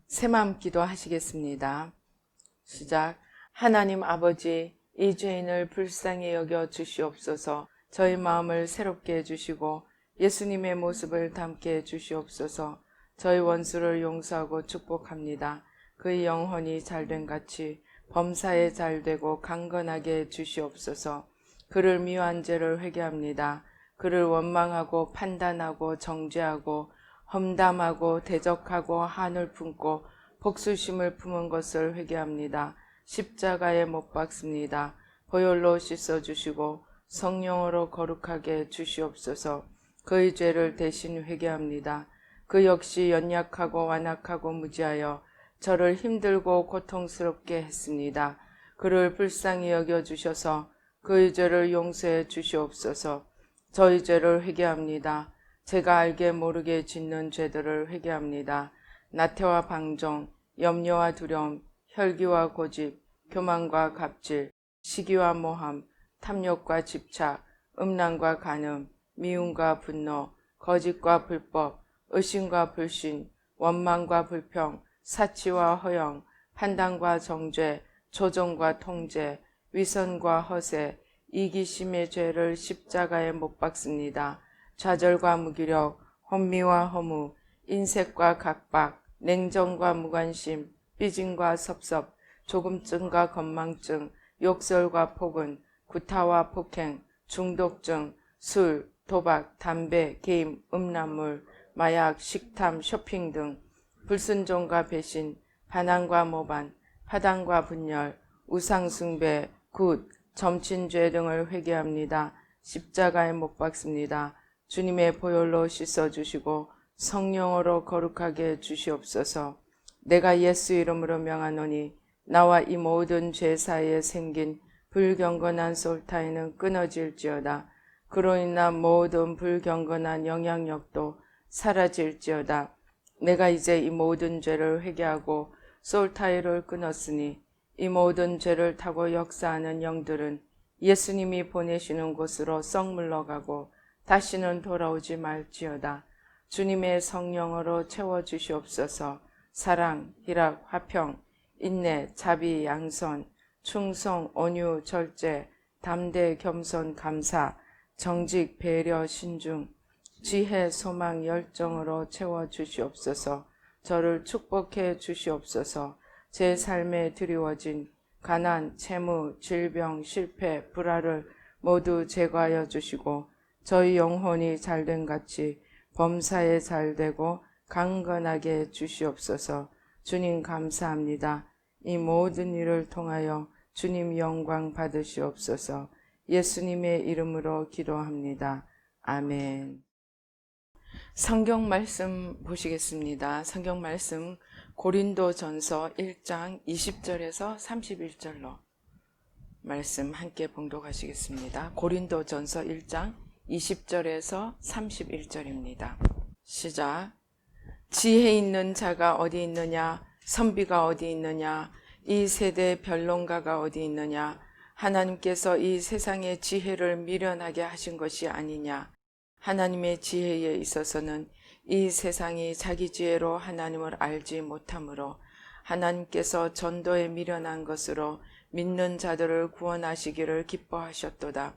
새마음 기도 하시겠습니다. 시작. 하나님 아버지, 이 죄인을 불쌍히 여겨 주시옵소서. 저희 마음을 새롭게 해주시고 예수님의 모습을 담게 해주시옵소서. 저희 원수를 용서하고 축복합니다. 그의 영혼이 잘된 같이 범사에 잘되고 강건하게 해주시옵소서. 그를 미워한 죄를 회개합니다. 그를 원망하고 판단하고 정죄하고 험담하고 대적하고 한을 품고 복수심을 품은 것을 회개합니다. 십자가에 못 박습니다. 보혈로 씻어주시고 성령으로 거룩하게 주시옵소서. 그의 죄를 대신 회개합니다. 그 역시 연약하고 완악하고 무지하여 저를 힘들고 고통스럽게 했습니다. 그를 불쌍히 여겨주셔서 그의 죄를 용서해 주시옵소서. 저희 죄를 회개합니다. 제가 알게 모르게 짓는 죄들을 회개합니다. 나태와 방종, 염려와 두려움, 혈기와 고집, 교만과 갑질, 시기와 모함, 탐욕과 집착, 음란과 간음, 미움과 분노, 거짓과 불법, 의심과 불신, 원망과 불평, 사치와 허영, 판단과 정죄, 조종과 통제, 위선과 허세, 이기심의 죄를 십자가에 못 박습니다. 좌절과 무기력, 혼미와 허무, 인색과 각박, 냉정과 무관심, 삐짐과 섭섭, 조금증과 건망증, 욕설과 폭언, 구타와 폭행, 중독증, 술, 도박, 담배, 게임, 음란물, 마약, 식탐, 쇼핑 등 불순종과 배신, 반항과 모반, 파당과 분열, 우상숭배, 굿, 점친죄 등을 회개합니다. 십자가에 못 박습니다. 주님의 보혈로 씻어주시고 성령으로 거룩하게 주시옵소서. 내가 예수 이름으로 명하노니 나와 이 모든 죄 사이에 생긴 불경건한 솔타이는 끊어질지어다. 그로 인한 모든 불경건한 영향력도 사라질지어다. 내가 이제 이 모든 죄를 회개하고 솔타이를 끊었으니 이 모든 죄를 타고 역사하는 영들은 예수님이 보내시는 곳으로 썩 물러가고 다시는 돌아오지 말지어다. 주님의 성령으로 채워주시옵소서. 사랑, 희락, 화평, 인내, 자비, 양선, 충성, 온유, 절제, 담대, 겸손, 감사, 정직, 배려, 신중, 지혜, 소망, 열정으로 채워주시옵소서. 저를 축복해 주시옵소서. 제 삶에 드리워진 가난, 채무, 질병, 실패, 불화를 모두 제거하여 주시고 저희 영혼이 잘된 같이 범사에 잘되고 강건하게 주시옵소서. 주님 감사합니다. 이 모든 일을 통하여 주님 영광 받으시옵소서. 예수님의 이름으로 기도합니다. 아멘. 성경 말씀 보시겠습니다. 성경 말씀 고린도전서 1장 20절에서 31절로 말씀 함께 봉독하시겠습니다. 고린도전서 1장 20절에서 31절입니다. 시작. 지혜 있는 자가 어디 있느냐? 선비가 어디 있느냐? 이 세대 변론가가 어디 있느냐? 하나님께서 이 세상의 지혜를 미련하게 하신 것이 아니냐? 하나님의 지혜에 있어서는 이 세상이 자기 지혜로 하나님을 알지 못하므로 하나님께서 전도에 미련한 것으로 믿는 자들을 구원하시기를 기뻐하셨도다.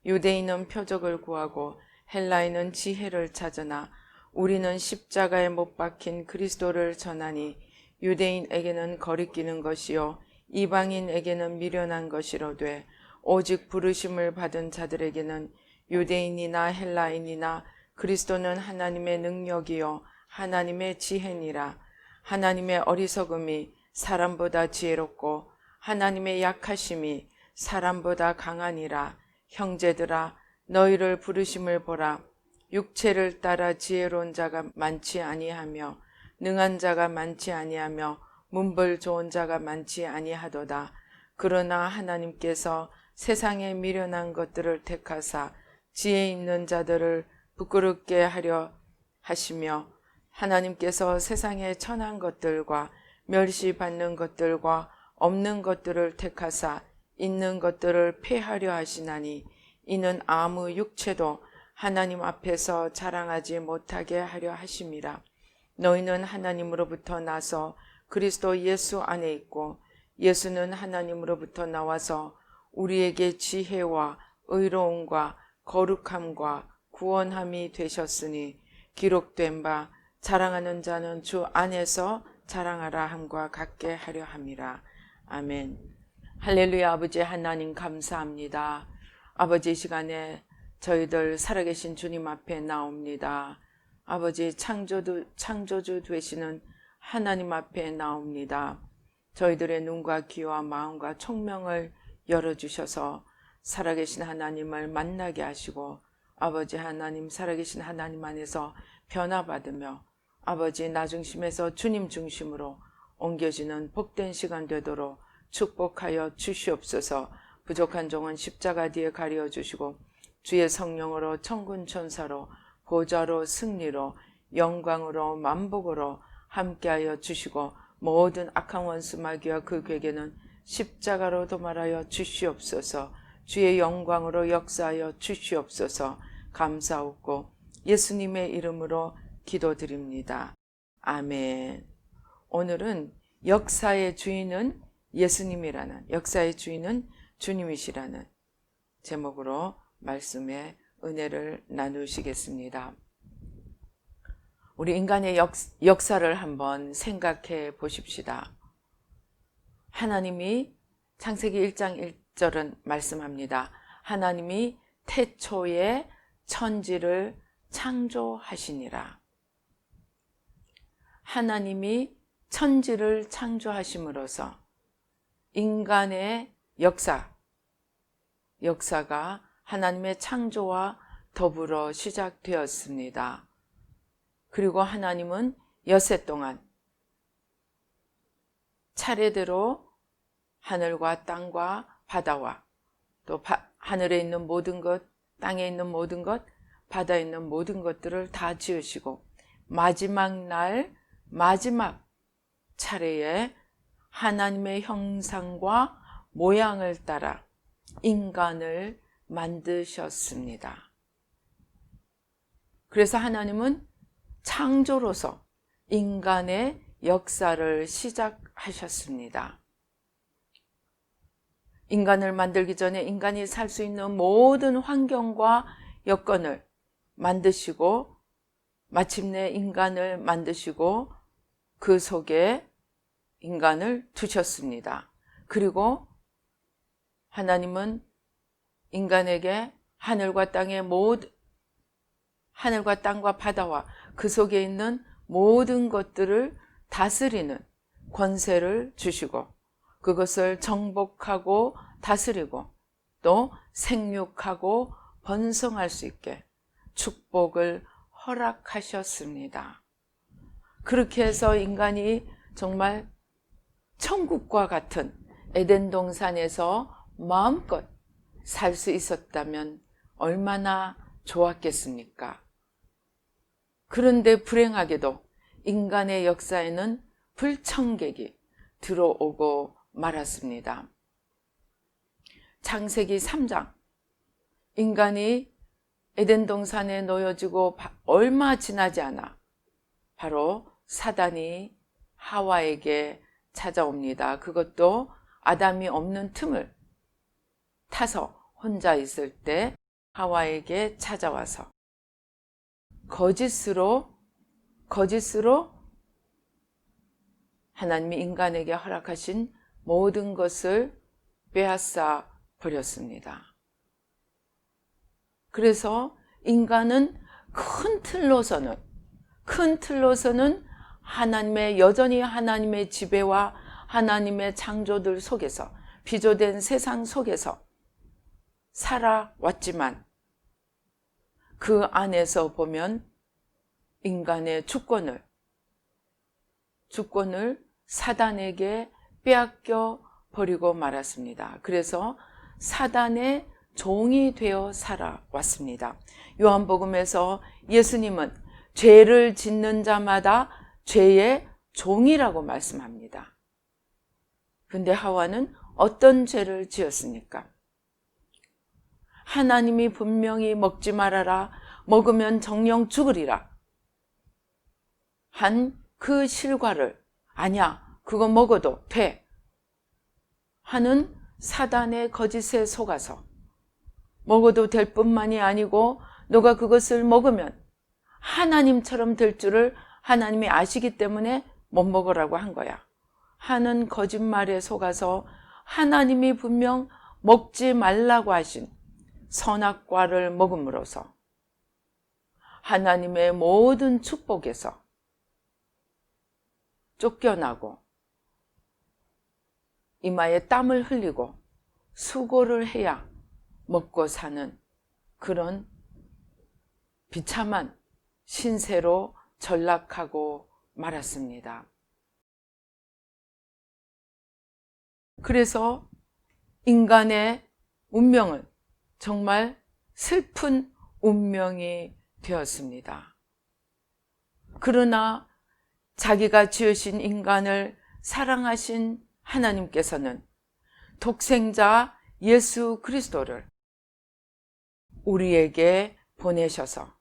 유대인은 표적을 구하고 헬라인은 지혜를 찾으나 우리는 십자가에 못 박힌 그리스도를 전하니 유대인에게는 거리끼는 것이요 이방인에게는 미련한 것이로되 오직 부르심을 받은 자들에게는 유대인이나 헬라인이나 그리스도는 하나님의 능력이요 하나님의 지혜니라. 하나님의 어리석음이 사람보다 지혜롭고 하나님의 약하심이 사람보다 강하니라. 형제들아 너희를 부르심을 보라. 육체를 따라 지혜로운 자가 많지 아니하며 능한 자가 많지 아니하며 문벌 좋은 자가 많지 아니하도다. 그러나 하나님께서 세상에 미련한 것들을 택하사 지혜 있는 자들을 부끄럽게 하려 하시며 하나님께서 세상에 천한 것들과 멸시받는 것들과 없는 것들을 택하사 있는 것들을 폐하려 하시나니 이는 아무 육체도 하나님 앞에서 자랑하지 못하게 하려 하심이라. 너희는 하나님으로부터 나서 그리스도 예수 안에 있고 예수는 하나님으로부터 나와서 우리에게 지혜와 의로움과 거룩함과 구원함이 되셨으니 기록된 바 자랑하는 자는 주 안에서 자랑하라 함과 같게 하려 함이라. 아멘. 할렐루야. 아버지 하나님 감사합니다. 아버지, 이 시간에 저희들 살아계신 주님 앞에 나옵니다. 아버지, 창조주 되시는 하나님 앞에 나옵니다. 저희들의 눈과 귀와 마음과 총명을 열어주셔서 살아계신 하나님을 만나게 하시고 아버지 하나님, 살아계신 하나님 안에서 변화받으며 아버지 나 중심에서 주님 중심으로 옮겨지는 복된 시간 되도록 축복하여 주시옵소서. 부족한 종은 십자가 뒤에 가려 주시고 주의 성령으로 천군 천사로 보좌로 승리로 영광으로 만복으로 함께하여 주시고 모든 악한 원수 마귀와 그 괴계는 십자가로 도말하여 주시옵소서. 주의 영광으로 역사하여 주시옵소서. 감사하고 예수님의 이름으로 기도드립니다. 아멘. 오늘은 역사의 주인은 예수님이라는, 역사의 주인은 주님이시라는 제목으로 말씀의 은혜를 나누시겠습니다. 우리 인간의 역사를 한번 생각해 보십시다. 하나님이 창세기 1장 1절은 말씀합니다. 하나님이 태초에 천지를 창조하시니라. 하나님이 천지를 창조하심으로써 인간의 역사가 하나님의 창조와 더불어 시작되었습니다. 그리고 하나님은 엿새 동안 차례대로 하늘과 땅과 바다와 또 하늘에 있는 모든 것, 땅에 있는 모든 것, 바다에 있는 모든 것들을 다 지으시고 마지막 날, 마지막 차례에 하나님의 형상과 모양을 따라 인간을 만드셨습니다. 그래서 하나님은 창조로서 인간의 역사를 시작하셨습니다. 인간을 만들기 전에 인간이 살 수 있는 모든 환경과 여건을 만드시고 마침내 인간을 만드시고 그 속에 인간을 두셨습니다. 그리고 하나님은 인간에게 하늘과 땅과 바다와 그 속에 있는 모든 것들을 다스리는 권세를 주시고 그것을 정복하고 다스리고 또 생육하고 번성할 수 있게 축복을 허락하셨습니다. 그렇게 해서 인간이 정말 천국과 같은 에덴 동산에서 마음껏 살 수 있었다면 얼마나 좋았겠습니까? 그런데 불행하게도 인간의 역사에는 불청객이 들어오고 말았습니다. 창세기 3장, 인간이 에덴 동산에 놓여지고 얼마 지나지 않아 바로 사단이 하와에게 찾아옵니다. 그것도 아담이 없는 틈을 타서 혼자 있을 때 하와에게 찾아와서 거짓으로 하나님이 인간에게 허락하신 모든 것을 빼앗아 버렸습니다. 그래서 인간은 큰 틀로서는 여전히 하나님의 지배와 하나님의 창조들 속에서 비조된 세상 속에서 살아왔지만 그 안에서 보면 인간의 주권을 사단에게 빼앗겨 버리고 말았습니다. 그래서 사단의 종이 되어 살아왔습니다. 요한복음에서 예수님은 죄를 짓는 자마다 죄의 종이라고 말씀합니다. 근데 하와는 어떤 죄를 지었습니까? 하나님이 분명히 먹지 말아라, 먹으면 정령 죽으리라 한 그 실과를, 아니야, 그거 먹어도 돼 하는 사단의 거짓에 속아서 먹어도 될 뿐만이 아니고 너가 그것을 먹으면 하나님처럼 될 줄을 하나님이 아시기 때문에 못 먹으라고 한 거야 하는 거짓말에 속아서 하나님이 분명 먹지 말라고 하신 선악과를 먹음으로써 하나님의 모든 축복에서 쫓겨나고 이마에 땀을 흘리고 수고를 해야 먹고 사는 그런 비참한 신세로 전락하고 말았습니다. 그래서 인간의 운명은 정말 슬픈 운명이 되었습니다. 그러나 자기가 지으신 인간을 사랑하신 하나님께서는 독생자 예수 그리스도를 우리에게 보내셔서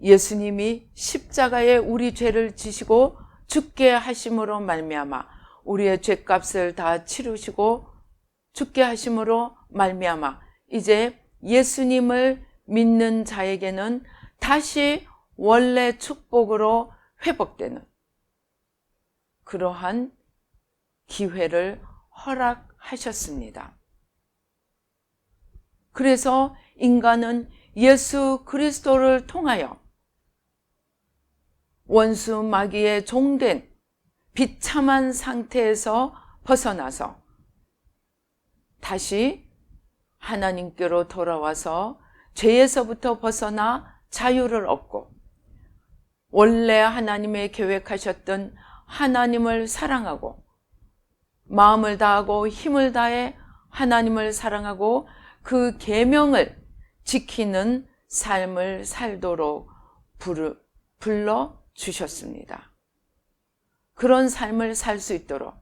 예수님이 십자가에 우리 죄를 지시고 죽게 하심으로 말미암아 우리의 죄값을 다 치르시고 죽게 하심으로 말미암아 이제 예수님을 믿는 자에게는 다시 원래 축복으로 회복되는 그러한 기회를 허락하셨습니다. 그래서 인간은 예수 그리스도를 통하여 원수 마귀의 종된 비참한 상태에서 벗어나서 다시 하나님께로 돌아와서 죄에서부터 벗어나 자유를 얻고 원래 하나님의 계획하셨던 하나님을 사랑하고 마음을 다하고 힘을 다해 하나님을 사랑하고 그 계명을 지키는 삶을 살도록 불러주셨습니다. 그런 삶을 살 수 있도록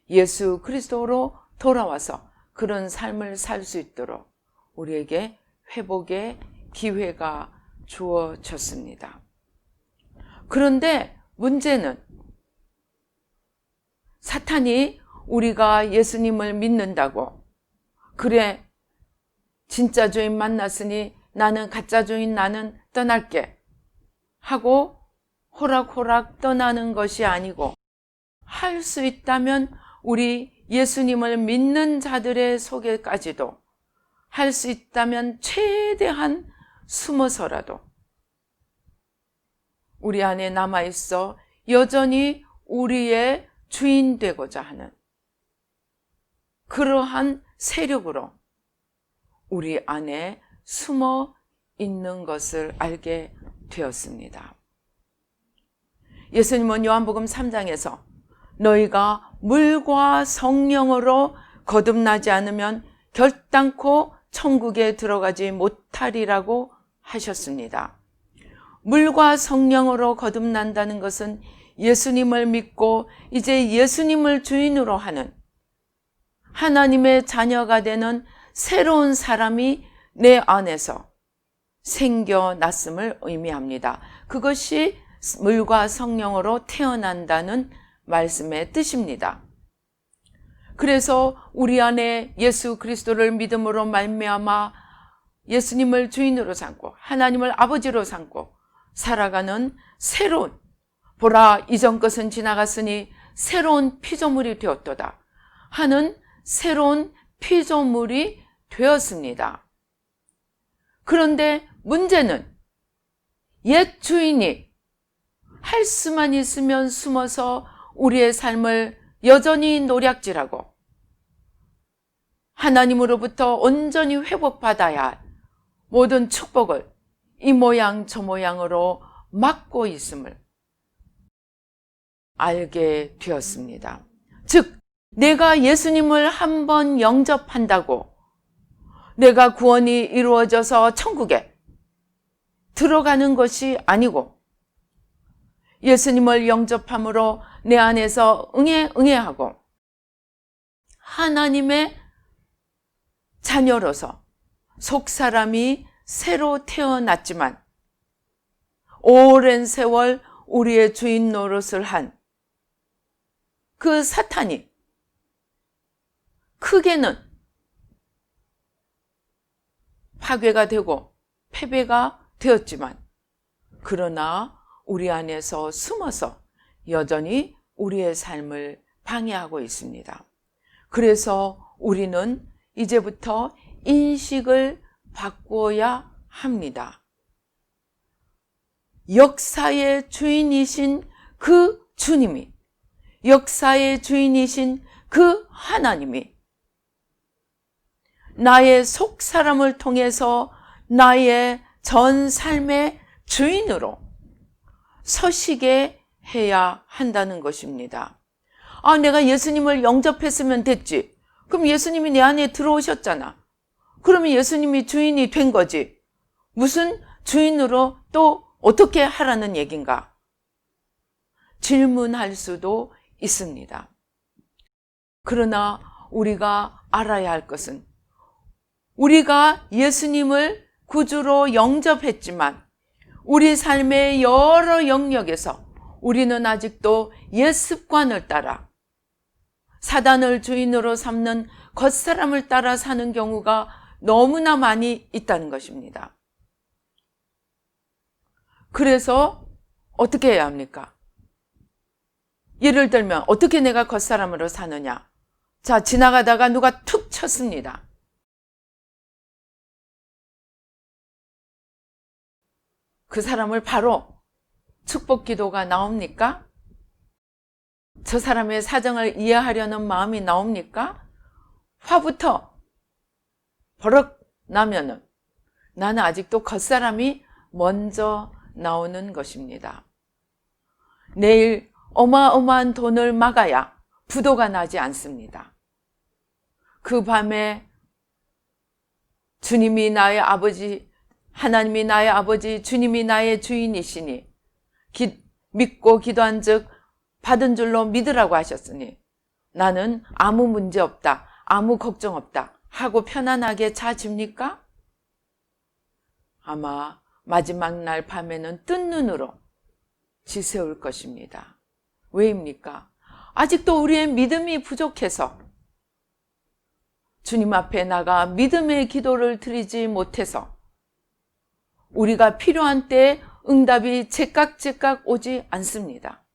예수 그리스도로 돌아와서 그런 삶을 살 수 있도록 우리에게 회복의 기회가 주어졌습니다. 그런데 문제는 사탄이 우리가 예수님을 믿는다고 그래 진짜 주인 만났으니 나는 가짜 주인 나는 떠날게 하고 호락호락 떠나는 것이 아니고 할 수 있다면 우리 예수님을 믿는 자들의 속에까지도 할 수 있다면 최대한 숨어서라도 우리 안에 남아있어 여전히 우리의 주인 되고자 하는 그러한 세력으로 우리 안에 숨어 있는 것을 알게 되었습니다. 예수님은 요한복음 3장에서 너희가 물과 성령으로 거듭나지 않으면 결단코 천국에 들어가지 못하리라고 하셨습니다. 물과 성령으로 거듭난다는 것은 예수님을 믿고 이제 예수님을 주인으로 하는 하나님의 자녀가 되는 새로운 사람이 내 안에서 생겨났음을 의미합니다. 그것이 물과 성령으로 태어난다는 말씀의 뜻입니다. 그래서 우리 안에 예수 그리스도를 믿음으로 말미암아 예수님을 주인으로 삼고 하나님을 아버지로 삼고 살아가는 새로운 보라 이전 것은 지나갔으니 새로운 피조물이 되었도다 하는 새로운 피조물이 되었습니다. 그런데 문제는 옛 주인이 할 수만 있으면 숨어서 우리의 삶을 여전히 노략질하고 하나님으로부터 온전히 회복받아야 할 모든 축복을 이 모양 저 모양으로 막고 있음을 알게 되었습니다. 즉 내가 예수님을 한번 영접한다고 내가 구원이 이루어져서 천국에 들어가는 것이 아니고 예수님을 영접함으로 내 안에서 응애하고 하나님의 자녀로서 속사람이 새로 태어났지만 오랜 세월 우리의 주인 노릇을 한 그 사탄이 크게는 파괴가 되고 패배가 되었지만, 그러나 우리 안에서 숨어서 여전히 우리의 삶을 방해하고 있습니다. 그래서 우리는 이제부터 인식을 바꾸어야 합니다. 역사의 주인이신 그 주님이, 역사의 주인이신 그 하나님이 나의 속 사람을 통해서 나의 전 삶의 주인으로 서시게 해야 한다는 것입니다. 내가 예수님을 영접했으면 됐지. 그럼 예수님이 내 안에 들어오셨잖아. 그러면 예수님이 주인이 된 거지. 무슨 주인으로 또 어떻게 하라는 얘긴가? 질문할 수도 있습니다. 그러나 우리가 알아야 할 것은, 우리가 예수님을 구주로 영접했지만 우리 삶의 여러 영역에서 우리는 아직도 옛 습관을 따라 사단을 주인으로 삼는 겉사람을 따라 사는 경우가 너무나 많이 있다는 것입니다. 그래서 어떻게 해야 합니까? 예를 들면 어떻게 내가 겉사람으로 사느냐? 자, 지나가다가 누가 툭 쳤습니다. 그 사람을 바로 축복 기도가 나옵니까? 저 사람의 사정을 이해하려는 마음이 나옵니까? 화부터 버럭 나면은 나는 아직도 겉사람이 먼저 나오는 것입니다. 내일 어마어마한 돈을 막아야 부도가 나지 않습니다. 그 밤에 주님이 나의 아버지, 하나님이 나의 아버지, 주님이 나의 주인이시니 믿고 기도한 즉 받은 줄로 믿으라고 하셨으니 나는 아무 문제 없다, 아무 걱정 없다 하고 편안하게 자집니까? 아마 마지막 날 밤에는 뜬 눈으로 지새울 것입니다. 왜입니까? 아직도 우리의 믿음이 부족해서, 주님 앞에 나가 믿음의 기도를 드리지 못해서 우리가 필요한 때에 응답이 제깍제깍 오지 않습니다.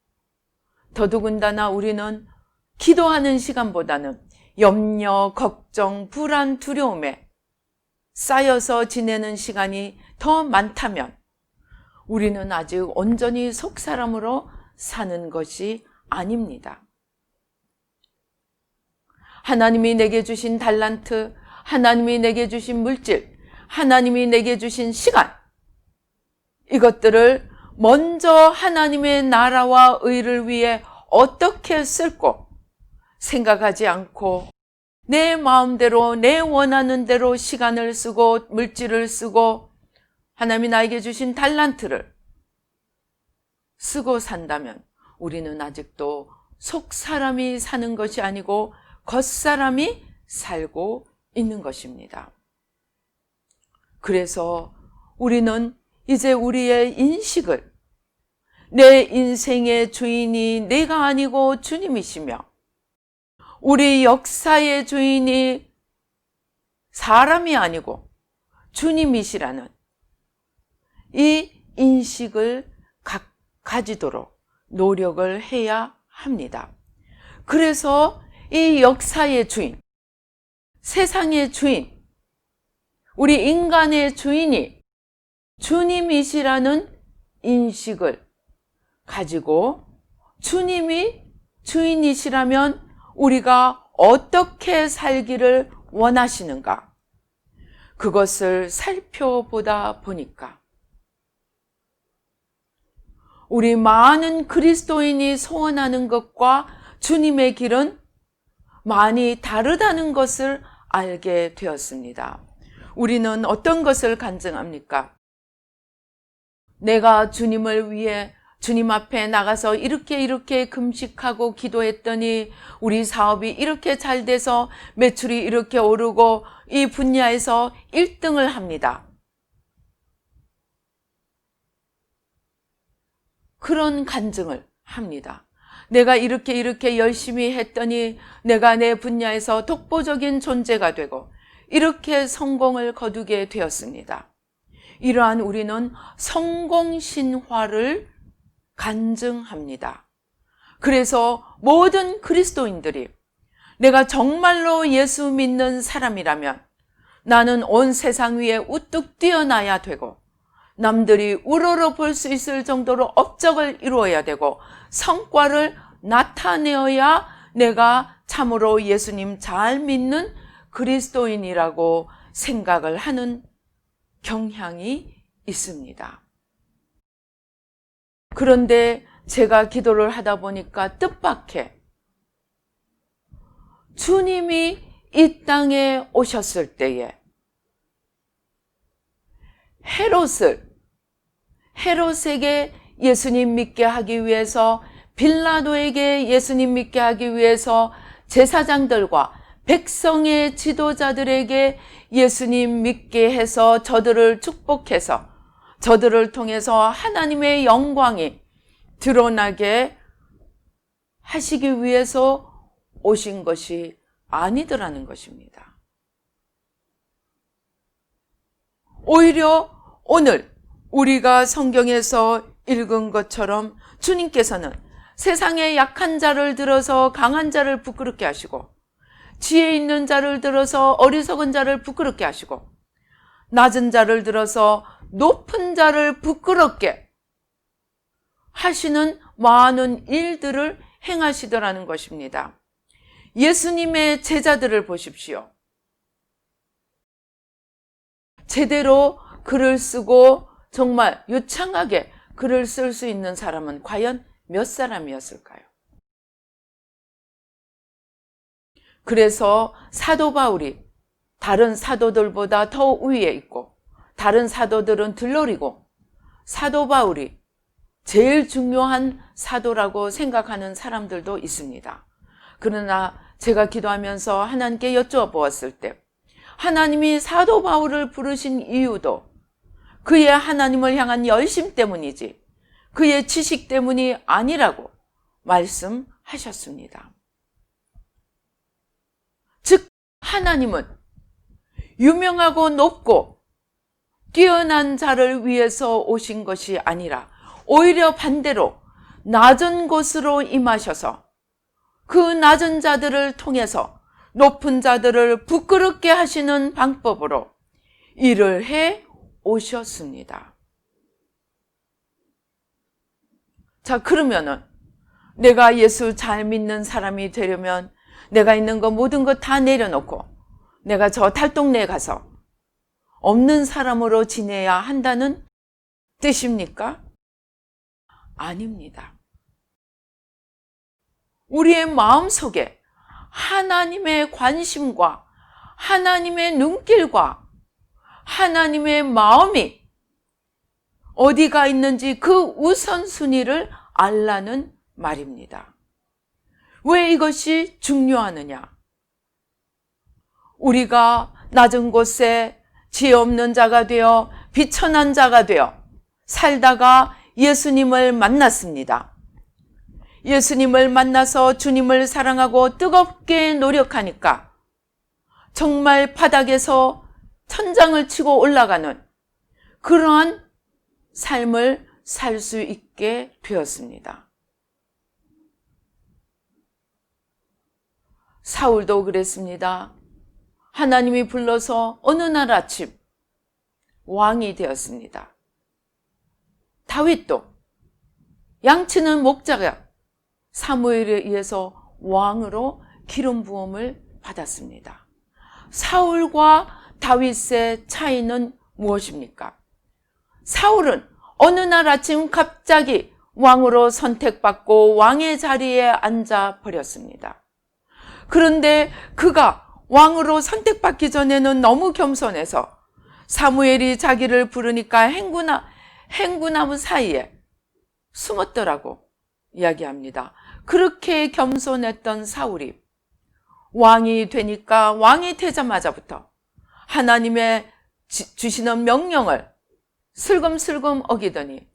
더더군다나 우리는 기도하는 시간보다는 염려, 걱정, 불안, 두려움에 쌓여서 지내는 시간이 더 많다면 우리는 아직 온전히 속사람으로 사는 것이 아닙니다. 하나님이 내게 주신 달란트, 하나님이 내게 주신 물질, 하나님이 내게 주신 시간, 이것들을 먼저 하나님의 나라와 의를 위해 어떻게 쓸고 생각하지 않고 내 마음대로 내 원하는 대로 시간을 쓰고 물질을 쓰고 하나님이 나에게 주신 달란트를 쓰고 산다면 우리는 아직도 속 사람이 사는 것이 아니고 겉 사람이 살고 있는 것입니다. 그래서 우리는 이제 우리의 인식을, 내 인생의 주인이 내가 아니고 주님이시며 우리 역사의 주인이 사람이 아니고 주님이시라는 이 인식을 가지도록 노력을 해야 합니다. 그래서 이 역사의 주인, 세상의 주인, 우리 인간의 주인이 주님이시라는 인식을 가지고 주님이 주인이시라면 우리가 어떻게 살기를 원하시는가? 그것을 살펴보다 보니까 우리 많은 그리스도인이 소원하는 것과 주님의 길은 많이 다르다는 것을 알게 되었습니다. 우리는 어떤 것을 간증합니까? 내가 주님을 위해 주님 앞에 나가서 이렇게 금식하고 기도했더니 우리 사업이 이렇게 잘 돼서 매출이 이렇게 오르고 이 분야에서 1등을 합니다. 그런 간증을 합니다. 내가 이렇게 열심히 했더니 내가 내 분야에서 독보적인 존재가 되고 이렇게 성공을 거두게 되었습니다. 이러한 우리는 성공 신화를 간증합니다. 그래서 모든 그리스도인들이 내가 정말로 예수 믿는 사람이라면 나는 온 세상 위에 우뚝 뛰어나야 되고 남들이 우러러 볼 수 있을 정도로 업적을 이루어야 되고 성과를 나타내어야 내가 참으로 예수님 잘 믿는 그리스도인이라고 생각을 하는 경향이 있습니다. 그런데 제가 기도를 하다 보니까 뜻밖의 주님이 이 땅에 오셨을 때에 헤롯에게 예수님 믿게 하기 위해서, 빌라도에게 예수님 믿게 하기 위해서 제사장들과 백성의 지도자들에게 예수님 믿게 해서 저들을 축복해서 저들을 통해서 하나님의 영광이 드러나게 하시기 위해서 오신 것이 아니더라는 것입니다. 오히려 오늘 우리가 성경에서 읽은 것처럼 주님께서는 세상의 약한 자를 들어서 강한 자를 부끄럽게 하시고 지혜 있는 자를 들어서 어리석은 자를 부끄럽게 하시고 낮은 자를 들어서 높은 자를 부끄럽게 하시는 많은 일들을 행하시더라는 것입니다. 예수님의 제자들을 보십시오. 제대로 글을 쓰고 정말 유창하게 글을 쓸 수 있는 사람은 과연 몇 사람이었을까요? 그래서 사도 바울이 다른 사도들보다 더 위에 있고 다른 사도들은 들러리고 사도 바울이 제일 중요한 사도라고 생각하는 사람들도 있습니다. 그러나 제가 기도하면서 하나님께 여쭈어보았을 때 하나님이 사도 바울을 부르신 이유도 그의 하나님을 향한 열심 때문이지 그의 지식 때문이 아니라고 말씀하셨습니다. 즉 하나님은 유명하고 높고 뛰어난 자를 위해서 오신 것이 아니라 오히려 반대로 낮은 곳으로 임하셔서 그 낮은 자들을 통해서 높은 자들을 부끄럽게 하시는 방법으로 일을 해 오셨습니다. 자, 그러면은 내가 예수 잘 믿는 사람이 되려면 내가 있는 거 모든 거 다 내려놓고 내가 저 달동네에 가서 없는 사람으로 지내야 한다는 뜻입니까? 아닙니다. 우리의 마음속에 하나님의 관심과 하나님의 눈길과 하나님의 마음이 어디가 있는지 그 우선순위를 알라는 말입니다. 왜 이것이 중요하느냐? 우리가 낮은 곳에 지혜 없는 자가 되어 비천한 자가 되어 살다가 예수님을 만났습니다. 예수님을 만나서 주님을 사랑하고 뜨겁게 노력하니까 정말 바닥에서 천장을 치고 올라가는 그러한 삶을 살 수 있게 되었습니다. 사울도 그랬습니다. 하나님이 불러서 어느 날 아침 왕이 되었습니다. 다윗도 양치는 목자가 사무엘에 의해서 왕으로 기름 부음을 받았습니다. 사울과 다윗의 차이는 무엇입니까? 사울은 어느 날 아침 갑자기 왕으로 선택받고 왕의 자리에 앉아 버렸습니다. 그런데 그가 왕으로 선택받기 전에는 너무 겸손해서 사무엘이 자기를 부르니까 행구나무 사이에 숨었더라고 이야기합니다. 그렇게 겸손했던 사울이 왕이 되니까 왕이 되자마자부터 하나님의 주시는 명령을 슬금슬금 어기더니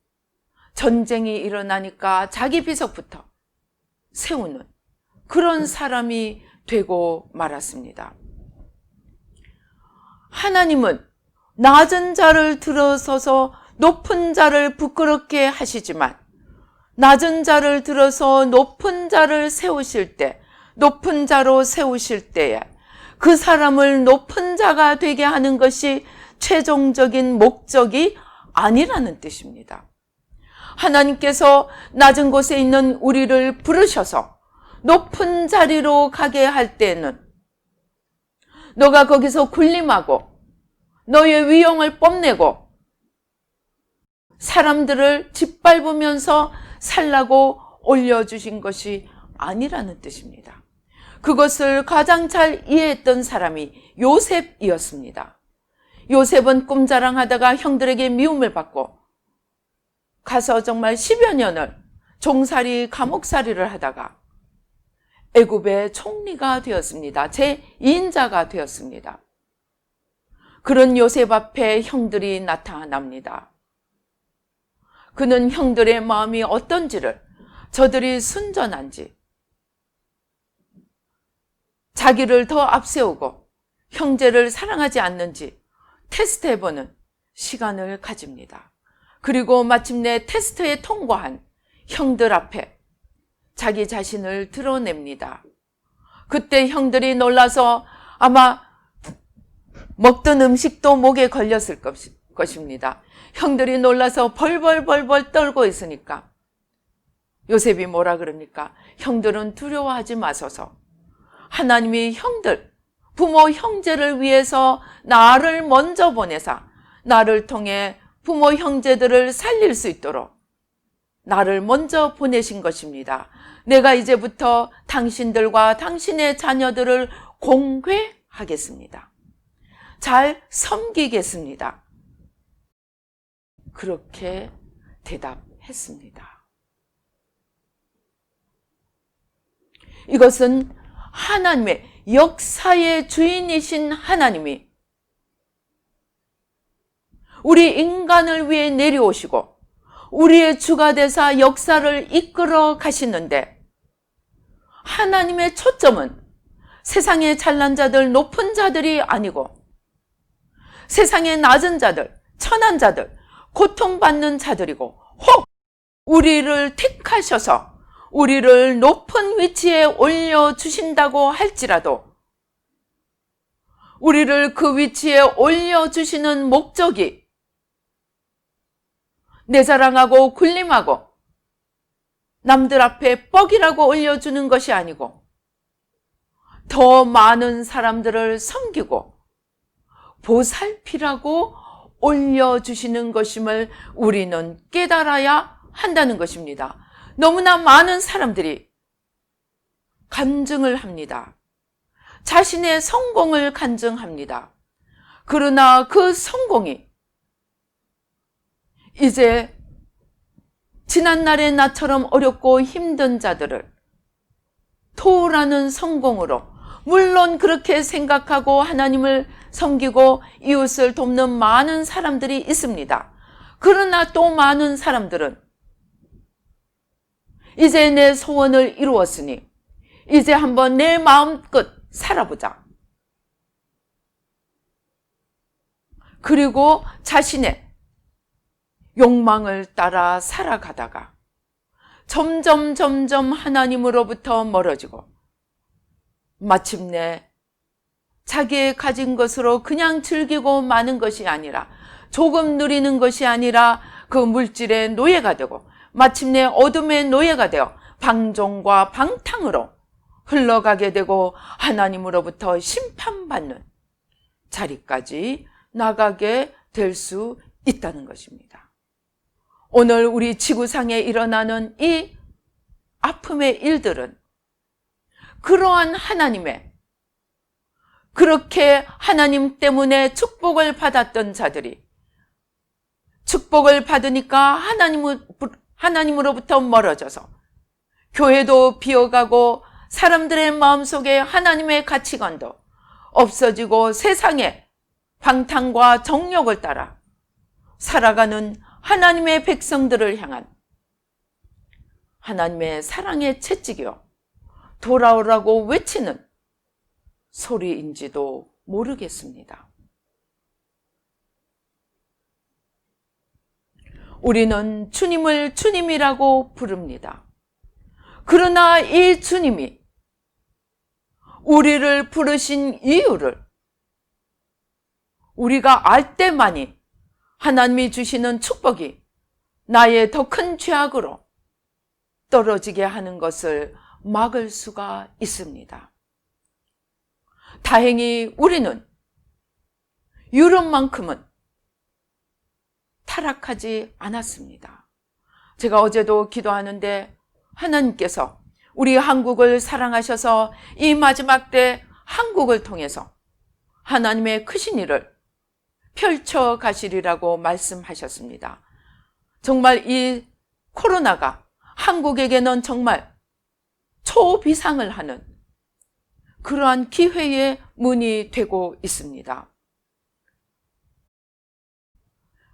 전쟁이 일어나니까 자기 비석부터 세우는 그런 사람이 되고 말았습니다. 하나님은 낮은 자를 들어서서 높은 자를 부끄럽게 하시지만 낮은 자를 들어서 높은 자를 세우실 때, 높은 자로 세우실 때에 그 사람을 높은 자가 되게 하는 것이 최종적인 목적이 아니라는 뜻입니다. 하나님께서 낮은 곳에 있는 우리를 부르셔서 높은 자리로 가게 할 때는 너가 거기서 군림하고 너의 위용을 뽐내고 사람들을 짓밟으면서 살라고 올려주신 것이 아니라는 뜻입니다. 그것을 가장 잘 이해했던 사람이 요셉이었습니다. 요셉은 꿈자랑하다가 형들에게 미움을 받고 가서 정말 10여 년을 종살이 감옥살이를 하다가 애굽의 총리가 되었습니다. 제2인자가 되었습니다. 그런 요셉 앞에 형들이 나타납니다. 그는 형들의 마음이 어떤지를, 저들이 순전한지, 자기를 더 앞세우고 형제를 사랑하지 않는지 테스트해보는 시간을 가집니다. 그리고 마침내 테스트에 통과한 형들 앞에 자기 자신을 드러냅니다. 그때 형들이 놀라서 아마 먹던 음식도 목에 걸렸을 것입니다. 형들이 놀라서 벌벌 떨고 있으니까 요셉이 뭐라 그럽니까? 형들은 두려워하지 마소서. 하나님이 형들, 부모 형제를 위해서 나를 먼저 보내사 나를 통해 부모 형제들을 살릴 수 있도록 나를 먼저 보내신 것입니다. 내가 이제부터 당신들과 당신의 자녀들을 공궤하겠습니다. 잘 섬기겠습니다. 그렇게 대답했습니다. 이것은 하나님의 역사의 주인이신 하나님이 우리 인간을 위해 내려오시고 우리의 주가 되사 역사를 이끌어 가시는데 하나님의 초점은 세상의 잘난 자들, 높은 자들이 아니고 세상의 낮은 자들, 천한 자들, 고통받는 자들이고 혹 우리를 택하셔서 우리를 높은 위치에 올려주신다고 할지라도 우리를 그 위치에 올려주시는 목적이 내 자랑하고 군림하고 남들 앞에 뻑이라고 올려주는 것이 아니고 더 많은 사람들을 섬기고 보살피라고 올려주시는 것임을 우리는 깨달아야 한다는 것입니다. 너무나 많은 사람들이 간증을 합니다. 자신의 성공을 간증합니다. 그러나 그 성공이 이제 지난날의 나처럼 어렵고 힘든 자들을 도우라는 성공으로, 물론 그렇게 생각하고 하나님을 섬기고 이웃을 돕는 많은 사람들이 있습니다. 그러나 또 많은 사람들은 이제 내 소원을 이루었으니 이제 한번 내 마음껏 살아보자. 그리고 자신의 욕망을 따라 살아가다가 점점 하나님으로부터 멀어지고 마침내 자기의 가진 것으로 그냥 즐기고 마는 것이 아니라 조금 누리는 것이 아니라 그 물질의 노예가 되고 마침내 어둠의 노예가 되어 방종과 방탕으로 흘러가게 되고 하나님으로부터 심판받는 자리까지 나가게 될 수 있다는 것입니다. 오늘 우리 지구상에 일어나는 이 아픔의 일들은 그러한 하나님의, 그렇게 하나님 때문에 축복을 받았던 자들이 축복을 받으니까 하나님으로부터 멀어져서 교회도 비어가고 사람들의 마음속에 하나님의 가치관도 없어지고 세상의 방탕과 정욕을 따라 살아가는 하나님의 백성들을 향한, 하나님의 사랑의 채찍이요 돌아오라고 외치는 소리인지도 모르겠습니다. 우리는 주님을 주님이라고 부릅니다. 그러나 이 주님이 우리를 부르신 이유를 우리가 알 때만이 하나님이 주시는 축복이 나의 더 큰 죄악으로 떨어지게 하는 것을 막을 수가 있습니다. 다행히 우리는 유럽만큼은 타락하지 않았습니다. 제가 어제도 기도하는데 하나님께서 우리 한국을 사랑하셔서 이 마지막 때 한국을 통해서 하나님의 크신 일을 펼쳐 가시리라고 말씀하셨습니다. 정말 이 코로나가 한국에게는 정말 초비상을 하는 그러한 기회의 문이 되고 있습니다.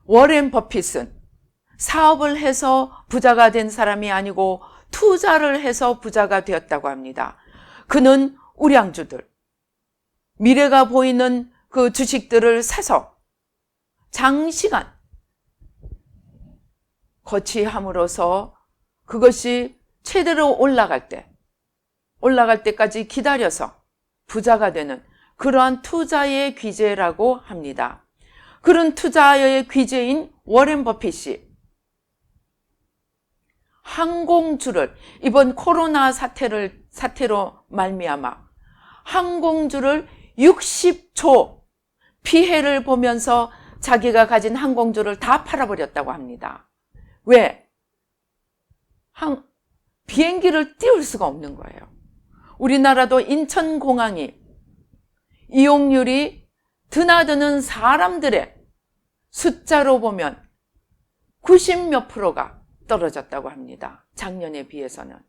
워렌 버핏은 사업을 해서 부자가 된 사람이 아니고 투자를 해서 부자가 되었다고 합니다. 그는 우량주들, 미래가 보이는 그 주식들을 사서 장시간 거치함으로써 그것이 최대로 올라갈 때까지 기다려서 부자가 되는 그러한 투자의 귀재라고 합니다. 그런 투자의 귀재인 워렌 버핏이 항공주를 이번 코로나 사태로 말미암아 항공주를 60조 피해를 보면서 자기가 가진 항공주를 다 팔아버렸다고 합니다. 왜? 비행기를 띄울 수가 없는 거예요. 우리나라도 인천공항이 이용률이 드나드는 사람들의 숫자로 보면 90몇 %가 떨어졌다고 합니다. 작년에 비해서는.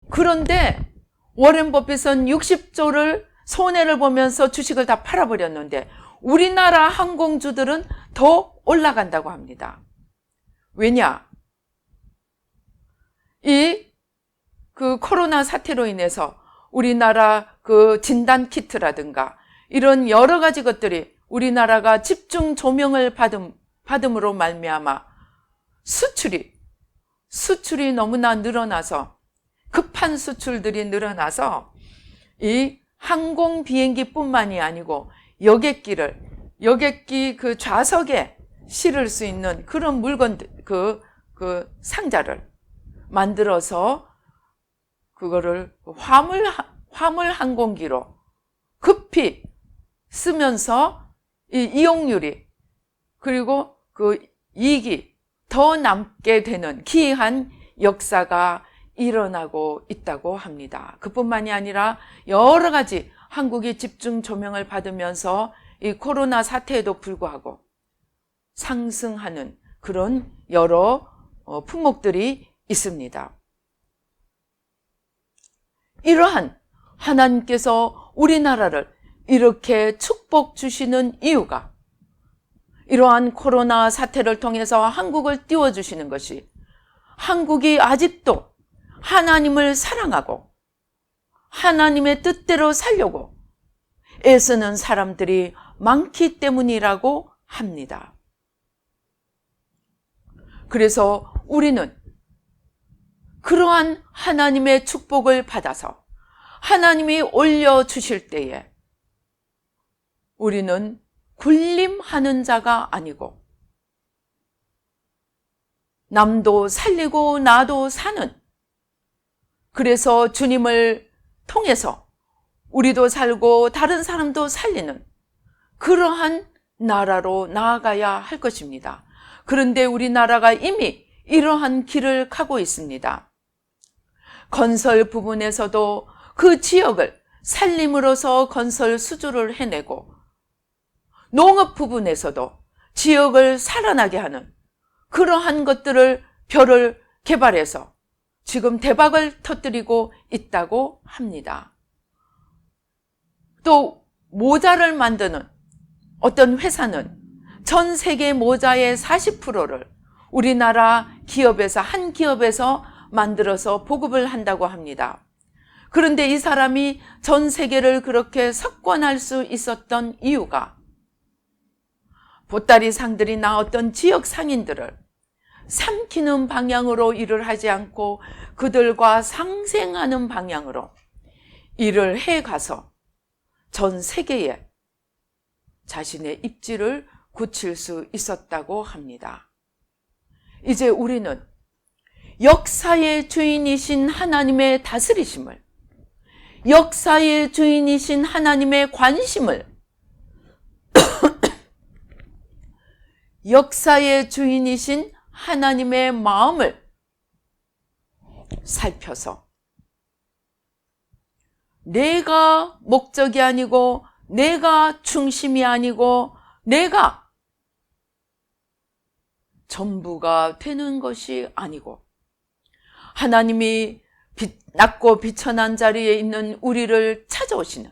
그런데 워렌 버핏은 60조를 손해를 보면서 주식을 다 팔아버렸는데 우리나라 항공주들은 더 올라간다고 합니다. 왜냐? 그 코로나 사태로 인해서 우리나라 그 진단 키트라든가 이런 여러 가지 것들이 우리나라가 집중 조명을 받음으로 말미암아 수출이 너무나 늘어나서 급한 수출들이 늘어나서 이 항공 비행기뿐만이 아니고 여객기 그 좌석에 실을 수 있는 그런 물건들 그 상자를 만들어서 그거를 화물 항공기로 급히 쓰면서 이 이용률이 그리고 그 이익이 더 남게 되는 기이한 역사가 일어나고 있다고 합니다. 그뿐만이 아니라 여러 가지 한국이 집중 조명을 받으면서 이 코로나 사태에도 불구하고 상승하는 그런 여러 품목들이 있습니다. 이러한 하나님께서 우리나라를 이렇게 축복 주시는 이유가 이러한 코로나 사태를 통해서 한국을 띄워주시는 것이 한국이 아직도 하나님을 사랑하고 하나님의 뜻대로 살려고 애쓰는 사람들이 많기 때문이라고 합니다. 그래서 우리는 그러한 하나님의 축복을 받아서 하나님이 올려주실 때에 우리는 군림하는 자가 아니고 남도 살리고 나도 사는, 그래서 주님을 통해서 우리도 살고 다른 사람도 살리는 그러한 나라로 나아가야 할 것입니다. 그런데 우리나라가 이미 이러한 길을 가고 있습니다. 건설 부분에서도 그 지역을 살림으로써 건설 수주를 해내고, 농업 부분에서도 지역을 살아나게 하는 그러한 것들을 벼를 개발해서 지금 대박을 터뜨리고 있다고 합니다. 또 모자를 만드는 어떤 회사는 전 세계 모자의 40%를 우리나라 기업에서, 한 기업에서 만들어서 보급을 한다고 합니다. 그런데 이 사람이 전 세계를 그렇게 석권할 수 있었던 이유가 보따리 상들이 나왔던 지역 상인들을 삼키는 방향으로 일을 하지 않고 그들과 상생하는 방향으로 일을 해가서 전 세계에 자신의 입지를 굳힐 수 있었다고 합니다. 이제 우리는 역사의 주인이신 하나님의 다스리심을, 역사의 주인이신 하나님의 관심을, 역사의 주인이신 하나님의 마음을 살펴서 내가 목적이 아니고, 내가 중심이 아니고, 내가 전부가 되는 것이 아니고, 하나님이 낮고 비천한 자리에 있는 우리를 찾아오시는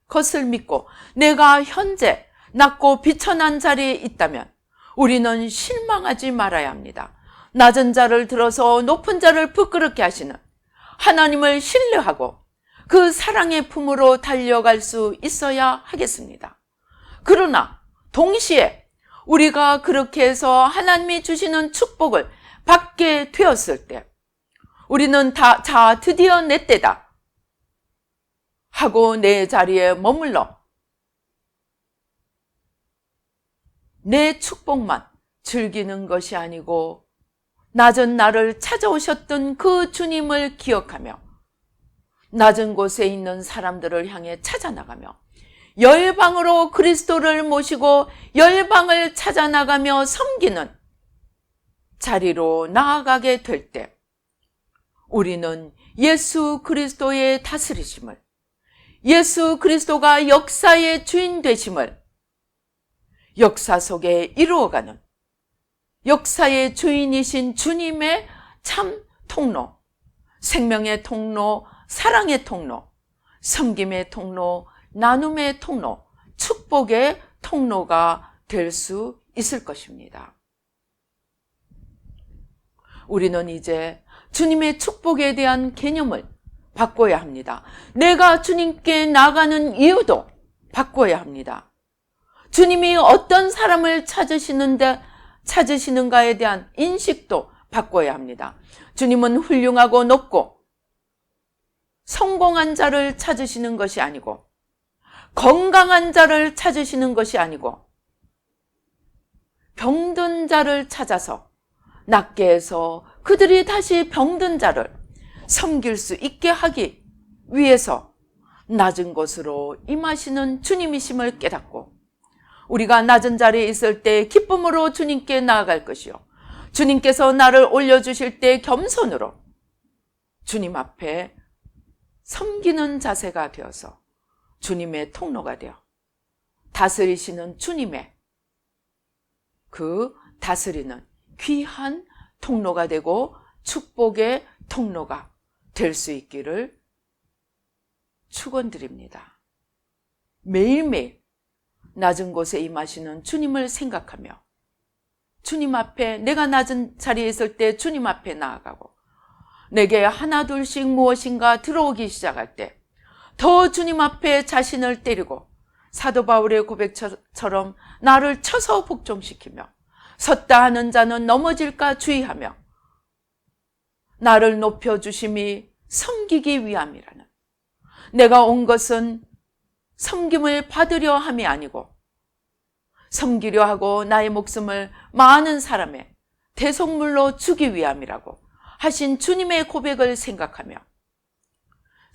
것을 믿고 내가 현재 낮고 비천한 자리에 있다면 우리는 실망하지 말아야 합니다. 낮은 자를 들어서 높은 자를 부끄럽게 하시는 하나님을 신뢰하고 그 사랑의 품으로 달려갈 수 있어야 하겠습니다. 그러나 동시에 우리가 그렇게 해서 하나님이 주시는 축복을 받게 되었을 때 우리는 자, 드디어 내 때다 하고 내 자리에 머물러 내 축복만 즐기는 것이 아니고 낮은 나를 찾아오셨던 그 주님을 기억하며 낮은 곳에 있는 사람들을 향해 찾아나가며 열방으로 그리스도를 모시고 열방을 찾아나가며 섬기는 자리로 나아가게 될 때 우리는 예수 그리스도의 다스리심을, 예수 그리스도가 역사의 주인 되심을 역사 속에 이루어가는 역사의 주인이신 주님의 참 통로, 생명의 통로, 사랑의 통로, 섬김의 통로, 나눔의 통로, 축복의 통로가 될 수 있을 것입니다. 우리는 이제 주님의 축복에 대한 개념을 바꿔야 합니다. 내가 주님께 나가는 이유도 바꿔야 합니다. 주님이 어떤 사람을 찾으시는가에 대한 인식도 바꿔야 합니다. 주님은 훌륭하고 높고 성공한 자를 찾으시는 것이 아니고 건강한 자를 찾으시는 것이 아니고 병든 자를 찾아서 낫게 해서 그들이 다시 병든 자를 섬길 수 있게 하기 위해서 낮은 곳으로 임하시는 주님이심을 깨닫고 우리가 낮은 자리에 있을 때 기쁨으로 주님께 나아갈 것이요 주님께서 나를 올려주실 때 겸손으로 주님 앞에 섬기는 자세가 되어서 주님의 통로가 되어 다스리시는 주님의 그 다스리는 귀한 통로가 되고 축복의 통로가 될 수 있기를 축원드립니다. 매일매일 낮은 곳에 임하시는 주님을 생각하며 주님 앞에 내가 낮은 자리에 있을 때 주님 앞에 나아가고 내게 하나 둘씩 무엇인가 들어오기 시작할 때 더 주님 앞에 자신을 때리고 사도 바울의 고백처럼 나를 쳐서 복종시키며 섰다 하는 자는 넘어질까 주의하며 나를 높여주심이 섬기기 위함이라는 내가 온 것은 섬김을 받으려 함이 아니고 섬기려 하고 나의 목숨을 많은 사람의 대속물로 주기 위함이라고 하신 주님의 고백을 생각하며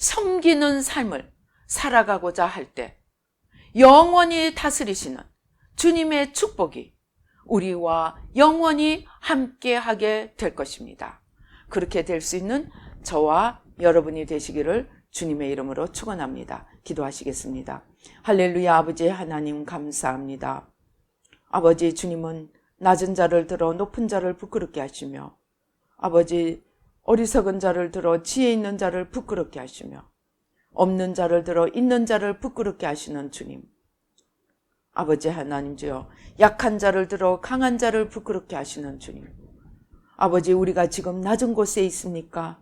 섬기는 삶을 살아가고자 할 때 영원히 다스리시는 주님의 축복이 우리와 영원히 함께하게 될 것입니다. 그렇게 될 수 있는 저와 여러분이 되시기를 주님의 이름으로 축원합니다. 기도하시겠습니다. 할렐루야. 아버지 하나님 감사합니다. 아버지 주님은 낮은 자를 들어 높은 자를 부끄럽게 하시며 아버지 어리석은 자를 들어 지혜 있는 자를 부끄럽게 하시며 없는 자를 들어 있는 자를 부끄럽게 하시는 주님. 아버지 하나님 주여 약한 자를 들어 강한 자를 부끄럽게 하시는 주님. 아버지, 우리가 지금 낮은 곳에 있습니까?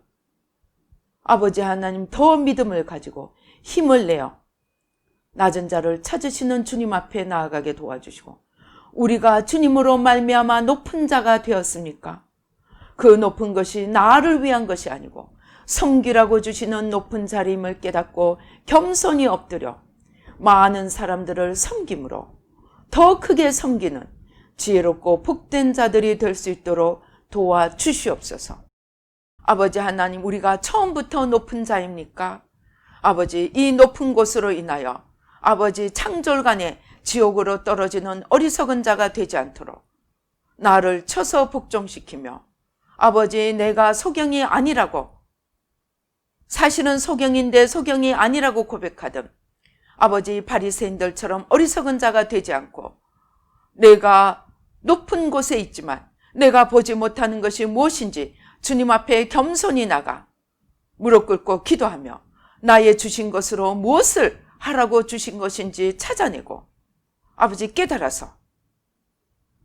아버지 하나님, 더 믿음을 가지고 힘을 내어 낮은 자를 찾으시는 주님 앞에 나아가게 도와주시고, 우리가 주님으로 말미암아 높은 자가 되었습니까? 그 높은 것이 나를 위한 것이 아니고 섬기라고 주시는 높은 자리임을 깨닫고 겸손히 엎드려 많은 사람들을 섬김으로 더 크게 섬기는 지혜롭고 복된 자들이 될 수 있도록 도와주시옵소서. 아버지 하나님, 우리가 처음부터 높은 자입니까? 아버지, 이 높은 곳으로 인하여 아버지 창졸간에 지옥으로 떨어지는 어리석은 자가 되지 않도록 나를 쳐서 복종시키며, 아버지, 내가 소경이 아니라고, 사실은 소경인데 소경이 아니라고 고백하던 아버지 바리새인들처럼 어리석은 자가 되지 않고, 내가 높은 곳에 있지만 내가 보지 못하는 것이 무엇인지 주님 앞에 겸손히 나가 무릎 꿇고 기도하며 나의 주신 것으로 무엇을 하라고 주신 것인지 찾아내고, 아버지, 깨달아서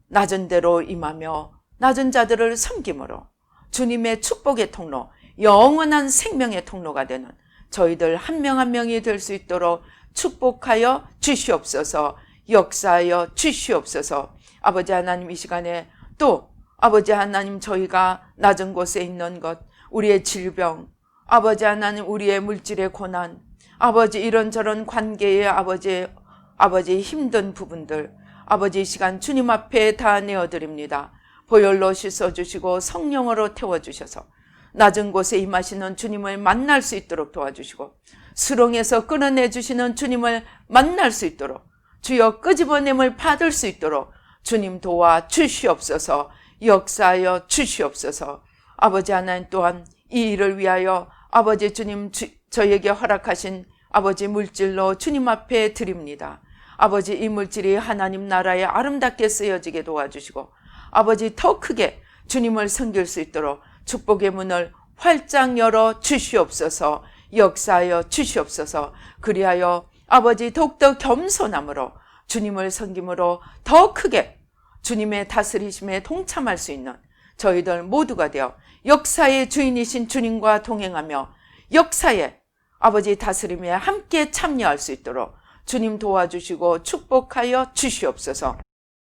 낮은 데로 임하며 낮은 자들을 섬김으로 주님의 축복의 통로, 영원한 생명의 통로가 되는 저희들 한 명 한 명이 될 수 있도록 축복하여 주시옵소서. 역사하여 주시옵소서. 아버지 하나님, 이 시간에 또 아버지 하나님, 저희가 낮은 곳에 있는 것, 우리의 질병, 아버지 하나님, 우리의 물질의 고난, 아버지 이런저런 관계의 아버지 힘든 부분들, 아버지 이 시간 주님 앞에 다 내어드립니다. 보혈로 씻어주시고 성령으로 태워주셔서 낮은 곳에 임하시는 주님을 만날 수 있도록 도와주시고, 수렁에서 끌어내주시는 주님을 만날 수 있도록, 주여 끄집어냄을 받을 수 있도록 주님 도와주시옵소서. 역사하여 주시옵소서. 아버지 하나님, 또한 이 일을 위하여 아버지 주님 저에게 허락하신 아버지 물질로 주님 앞에 드립니다. 아버지, 이 물질이 하나님 나라에 아름답게 쓰여지게 도와주시고, 아버지 더 크게 주님을 섬길 수 있도록 축복의 문을 활짝 열어 주시옵소서. 역사하여 주시옵소서. 그리하여 아버지 더욱더 겸손함으로 주님을 섬김으로 더 크게 주님의 다스리심에 동참할 수 있는 저희들 모두가 되어 역사의 주인이신 주님과 동행하며 역사의 아버지 다스림에 함께 참여할 수 있도록 주님 도와주시고 축복하여 주시옵소서.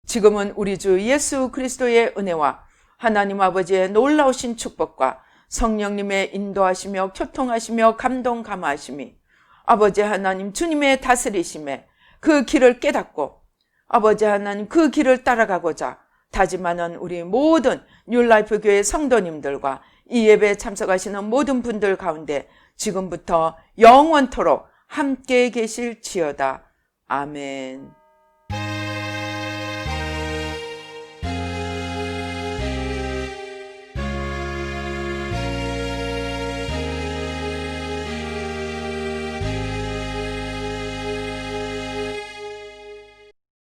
지금은 우리 주 예수 그리스도의 은혜와 하나님 아버지의 놀라우신 축복과 성령님의 인도하시며 교통하시며 감동 감화하심이 아버지 하나님 주님의 다스리심에 그 길을 깨닫고 아버지 하나님 그 길을 따라가고자 다짐하는 우리 모든 뉴라이프 교회 성도님들과 이 예배에 참석하시는 모든 분들 가운데 지금부터 영원토록 함께 계실지어다. 아멘.